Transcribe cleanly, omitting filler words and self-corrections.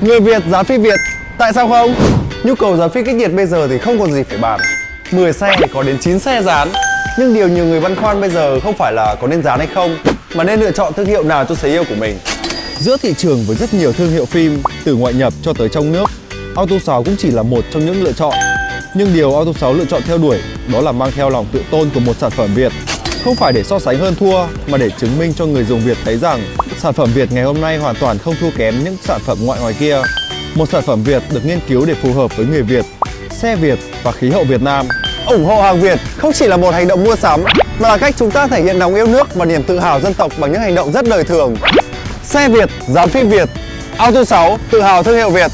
Người Việt dán phim Việt, tại sao không? Nhu cầu dán phim cách nhiệt bây giờ thì không còn gì phải bàn. 10 xe thì có đến 9 xe dán. Nhưng điều nhiều người băn khoăn bây giờ không phải là có nên dán hay không, mà nên lựa chọn thương hiệu nào cho sở yêu của mình. Giữa thị trường với rất nhiều thương hiệu phim, từ ngoại nhập cho tới trong nước, Auto 6 cũng chỉ là một trong những lựa chọn. Nhưng điều Auto 6 lựa chọn theo đuổi đó là mang theo lòng tự tôn của một sản phẩm Việt. Không phải để so sánh hơn thua, mà để chứng minh cho người dùng Việt thấy rằng sản phẩm Việt ngày hôm nay hoàn toàn không thua kém những sản phẩm ngoài kia. Một sản phẩm Việt được nghiên cứu để phù hợp với người Việt, xe Việt và khí hậu Việt Nam. Ủng hộ hàng Việt không chỉ là một hành động mua sắm, mà là cách chúng ta thể hiện lòng yêu nước và niềm tự hào dân tộc bằng những hành động rất đời thường. Xe Việt, dán phim Việt, Auto 6 tự hào thương hiệu Việt.